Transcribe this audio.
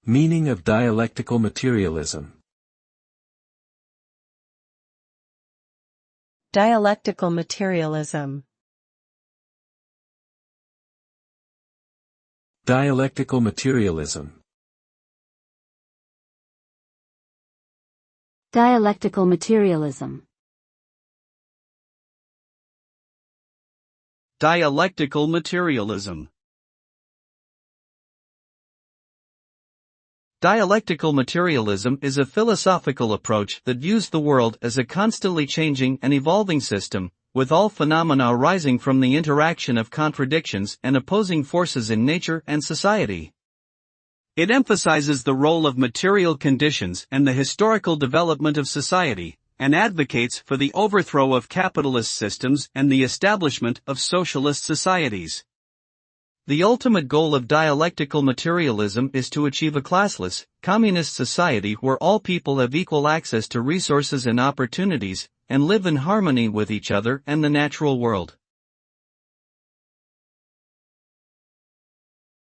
Meaning of dialectical materialism. Dialectical materialism. Dialectical materialism. Dialectical materialism. Dialectical materialism. Dialectical materialism is a philosophical approach that views the world as a constantly changing and evolving system, with all phenomena arising from the interaction of contradictions and opposing forces in nature and society. It emphasizes the role of material conditions and the historical development of society, and advocates for the overthrow of capitalist systems and the establishment of socialist societies. The ultimate goal of dialectical materialism is to achieve a classless, communist society where all people have equal access to resources and opportunities, and live in harmony with each other and the natural world.